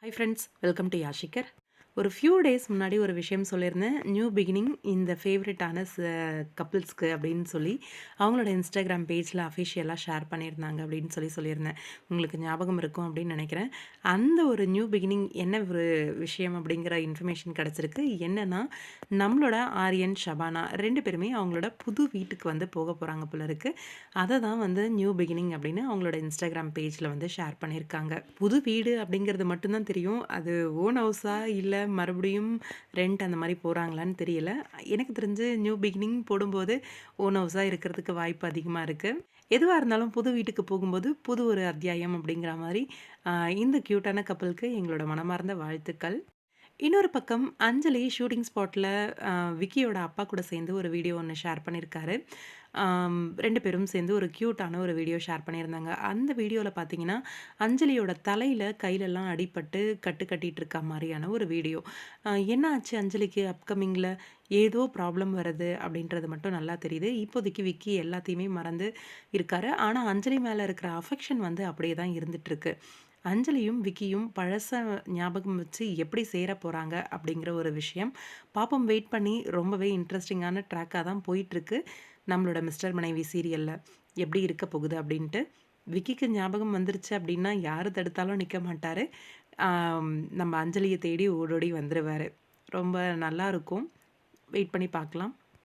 High friends, welcome to Yashikar. ஒரு few days முன்னாடி ஒரு விஷயம் சொல்லியிருந்தேன். நியூ பிகினிங் இந்த ஃபேவரட்டான கப்பிள்ஸ்க்கு அப்படின்னு சொல்லி அவங்களோட இன்ஸ்டாகிராம் பேஜில் அஃபிஷியலாக ஷேர் பண்ணியிருந்தாங்க அப்படின்னு சொல்லியிருந்தேன். உங்களுக்கு ஞாபகம் இருக்கும் அப்படின்னு நினைக்கிறேன். அந்த ஒரு நியூ பிகினிங் என்ன ஒரு விஷயம் அப்படிங்கிற இன்ஃபர்மேஷன் கிடச்சிருக்கு. என்னென்னா, நம்மளோட ஆரியன், ஷபானா 2 பேருமே அவங்களோட புது வீட்டுக்கு வந்து போக போகிறாங்க போல இருக்குது. அதை தான் வந்து நியூ பிகினிங் அப்படின்னு அவங்களோட இன்ஸ்டாகிராம் பேஜில் வந்து ஷேர் பண்ணியிருக்காங்க. புது வீடு அப்படிங்கிறது மட்டும்தான் தெரியும். அது ஓன் ஹவுஸா இல்லை மறுபடியும் ரெண்ட் அந்த மாதிரி போகிறாங்களான்னு தெரியல. எனக்கு தெரிஞ்சு நியூ பிகினிங் போடும்போது ஓன் ஹவுஸாக இருக்கிறதுக்கு வாய்ப்பு அதிகமாக இருக்குது. எதுவாக இருந்தாலும் புது வீட்டுக்கு போகும்போது புது ஒரு அத்தியாயம் அப்படிங்கிற மாதிரி இந்த க்யூட்டான கப்பலுக்கு எங்களோட மனமார்ந்த வாழ்த்துக்கள். இன்னொரு பக்கம் அஞ்சலி ஷூட்டிங் ஸ்பாட்ல விக்கியோட அப்பா கூட சேர்ந்து ஒரு வீடியோ ஒண்ணு ஷேர் பண்ணியிருக்காரு. 2 பேரும் சேர்ந்து ஒரு கியூட்டான ஒரு வீடியோ ஷேர் பண்ணியிருந்தாங்க. அந்த வீடியோல பார்த்தீங்கன்னா, அஞ்சலியோட தலையில, கையிலலாம் அடிபட்டு கட்டு கட்டிட்டு இருக்க மாரியான ஒரு வீடியோ. என்ன ஆச்சு அஞ்சலிக்கு அப்கமிங்ல ஏதோ ப்ராப்ளம் வருது அப்படின்றது மட்டும் நல்லா தெரியுது. இப்போதைக்கு விக்கி எல்லாத்தையுமே மறந்து இருக்காரு. ஆனா அஞ்சலி மேல இருக்கிற அஃபெக்ஷன் வந்து அப்படியே தான் இருந்துட்டுருக்கு. அஞ்சலியும் விக்கியும் பழச ஞாபகம் வச்சு எப்படி சேர போறாங்க அப்படிங்கிற ஒரு விஷயம். பாப்போம், வெயிட் பண்ணி. ரொம்பவே இன்ட்ரெஸ்டிங்கான ட்ராக்கா தான் போயிட்டுருக்கு. நம்மளோட மிஸ்டர் மனைவி சீரியல்ல எப்படி இருக்க போகுது அப்படின்ட்டு. விக்கிக்கு ஞாபகம் வந்துருச்சு அப்படின்னா யாரு தடுத்தாலும் நிக்க மாட்டாரு. ஆம், நம்ம அஞ்சலிய தேடி ஓடோடி வந்துருவாரு. ரொம்ப நல்லாருக்கும். வெயிட் பண்ணி பார்க்கலாம்.